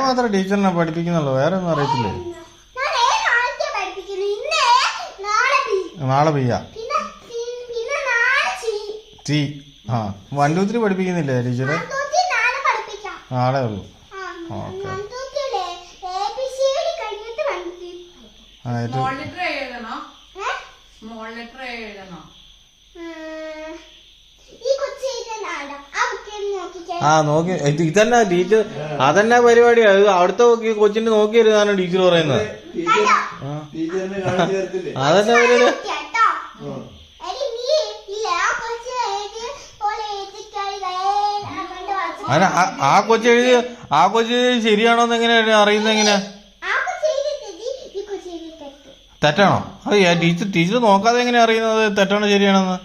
മാത്രം ടീച്ചറിനെ പഠിപ്പിക്കുന്നുള്ളൂ, വേറെ ഒന്നും അറിയത്തില്ലേ? നാളെ പെയ്യാ ടീ. ആ 1 2 3 പഠിപ്പിക്കുന്നില്ലേ ടീച്ചറ്? നാളെ ഉള്ളൂ. ഓക്കെ. ആ നോക്കി ഇതന്നെ ടീച്ചർ, അതന്നെ പരിപാടിയാ. അവിടുത്തെ കൊച്ചിന്റെ നോക്കിയിരുന്നാണ് ടീച്ചർ പറയുന്നത്. അതന്നെ പരിപാടി. ആ കൊച്ച് ശരിയാണോന്ന് എങ്ങനെയാ അറിയുന്നത്? എങ്ങനെയാ? തെറ്റാണോ? അത് ടീച്ചർ നോക്കാതെ എങ്ങനെയാ അറിയുന്നത് തെറ്റാണോ ശരിയാണെന്ന്?